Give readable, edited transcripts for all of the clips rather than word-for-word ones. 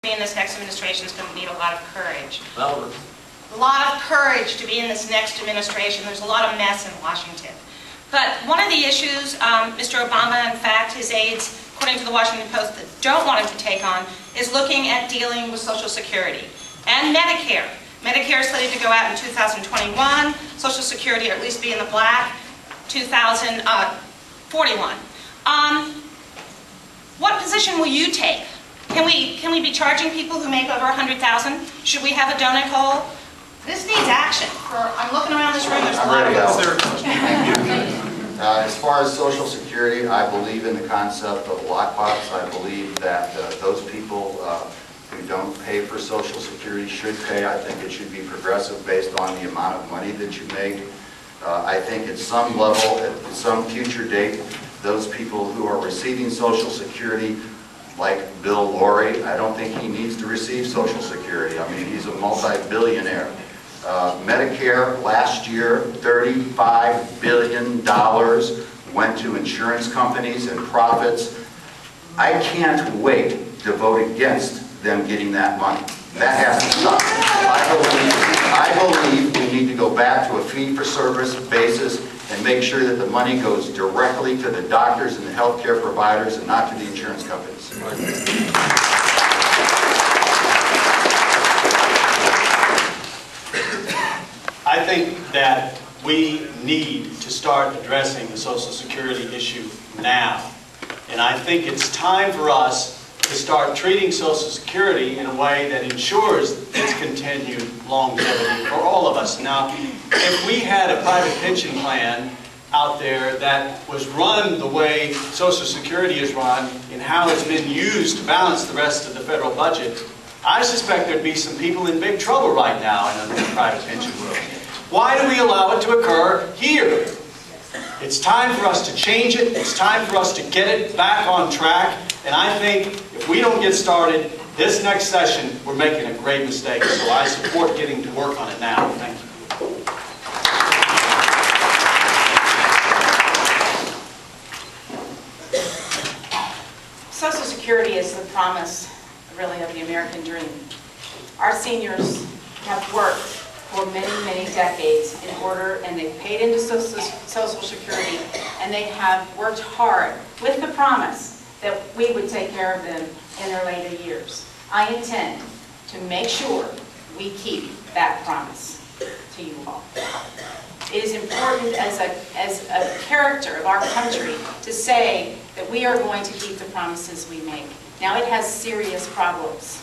In this next administration is going to need a lot of courage. Well, A lot of courage to be in this next administration. There's a lot of mess in Washington. But one of the issues Mr. Obama, in fact, his aides, according to the Washington Post, that don't want him to take on is looking at dealing with Social Security and Medicare. Medicare is slated to go out in 2021. Social Security, or at least be in the black, 2041. What position will you take? Can we be charging people who make over 100,000? Should we have a donut hole? This needs action. I'm looking around this room. There's a lot of us. As far as Social Security, I believe in the concept of lockbox. I believe that those people who don't pay for Social Security should pay. I think it should be progressive based on the amount of money that you make. I think at some level, at some future date, those people who are receiving Social Security, like Bill Lorry, I don't think he needs to receive Social Security. I mean, he's a multi-billionaire. Medicare last year, $35 billion went to insurance companies and profits. I can't wait to vote against them getting that money. That has to stop. I believe we need to go back to a fee-for-service basis and make sure that the money goes directly to the doctors and the healthcare providers and not to the insurance companies. I think that we need to start addressing the Social Security issue now. And I think it's time for us to start treating Social Security in a way that ensures its continued longevity for all of us. Now, if we had a private pension plan out there that was run the way Social Security is run and how it's been used to balance the rest of the federal budget, I suspect there'd be some people in big trouble right now in the private pension world. Why do we allow it to occur here? It's time for us to change it. It's time for us to get it back on track. And I think if we don't get started this next session, we're making a great mistake. So I support getting to work on it now. Thank you. Social Security is the promise, really, of the American dream. Our seniors have worked for many, many decades in order, and they've paid into Social Security, and they have worked hard with the promise that we would take care of them in their later years. I intend to make sure we keep that promise to you all. It is important as a character of our country to say that we are going to keep the promises we make. Now, it has serious problems.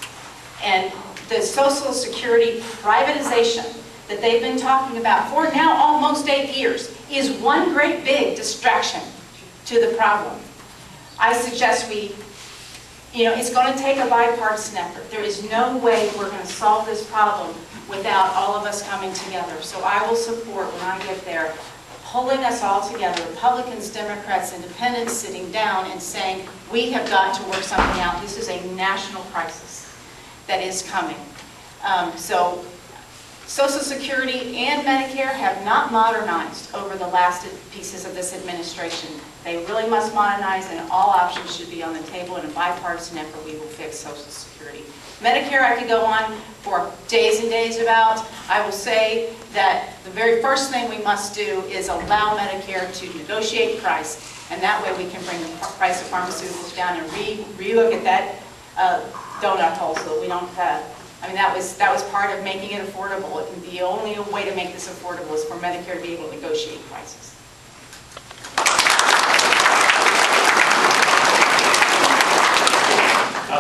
And the Social Security privatization that they've been talking about for now almost 8 years is one great big distraction to the problem. I suggest it's going to take a bipartisan effort. There is no way we're going to solve this problem without all of us coming together. So I will support, when I get there, pulling us all together, Republicans, Democrats, Independents, sitting down and saying, we have got to work something out. This is a national crisis that is coming. So Social Security and Medicare have not modernized over the last pieces of this administration. They really must modernize, and all options should be on the table. In a bipartisan effort, we will fix Social Security. Medicare, I could go on for days and days about. I will say that the very first thing we must do is allow Medicare to negotiate price, and that way we can bring the price of pharmaceuticals down and relook at that donut hole so that we don't have. I mean, that was part of making it affordable. And the only way to make this affordable is for Medicare to be able to negotiate prices.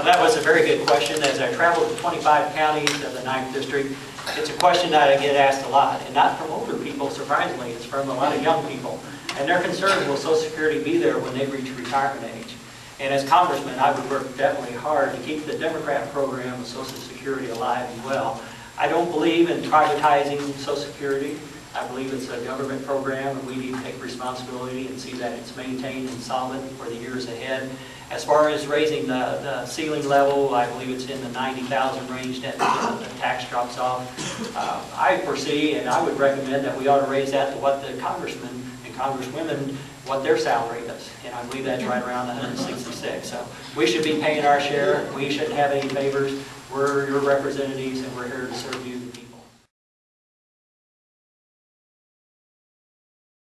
That was a very good question. As I traveled to 25 counties of the 9th District, it's a question that I get asked a lot, and not from older people, surprisingly. It's from a lot of young people. And they're concerned, will Social Security be there when they reach retirement age? And as Congressman, I would work definitely hard to keep the Democrat program of Social Security alive and well. I don't believe in privatizing Social Security. I believe it's a government program, and we need to take responsibility and see that it's maintained and solvent for the years ahead. As far as raising the ceiling level, I believe it's in the 90,000 range that the tax drops off. I foresee, and I would recommend that we ought to raise that to what the congressmen and congresswomen, what their salary is. And and I believe that's right around 166. So we should be paying our share. We shouldn't have any favors. We're your representatives, and we're here to serve you